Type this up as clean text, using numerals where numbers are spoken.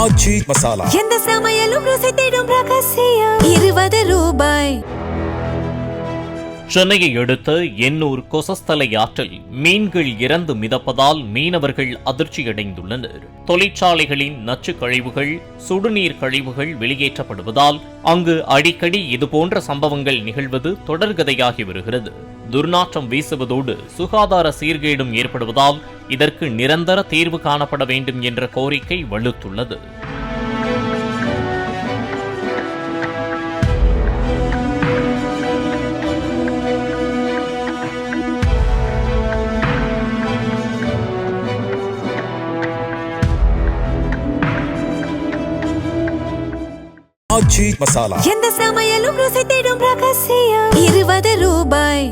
ஆச்சி மசாலா எந்த சமையலும் ருசி தேடும் ரகசியம் 20 ரூபாய். சென்னையை அடுத்த எண்ணூர் கொசஸ்தலை ஆற்றில் மீன்கள் இறந்து மிதப்பதால் மீனவர்கள் அதிர்ச்சியடைந்துள்ளனர். தொழிற்சாலைகளின் நச்சு கழிவுகள், சுடுநீர் கழிவுகள் வெளியேற்றப்படுவதால் அங்கு அடிக்கடி இதுபோன்ற சம்பவங்கள் நிகழ்வது தொடர்கதையாகி வருகிறது. துர்நாற்றம் வீசுவதோடு சுகாதார சீர்கேடும் ஏற்படுவதால் இதற்கு நிரந்தர தீர்வு காணப்பட வேண்டும் என்ற கோரிக்கை வலுத்துள்ளது. ஆச்சி மசாலா எந்த சமையலும் ருசி தேடும் ரகசியம் 20 ரூபாய்.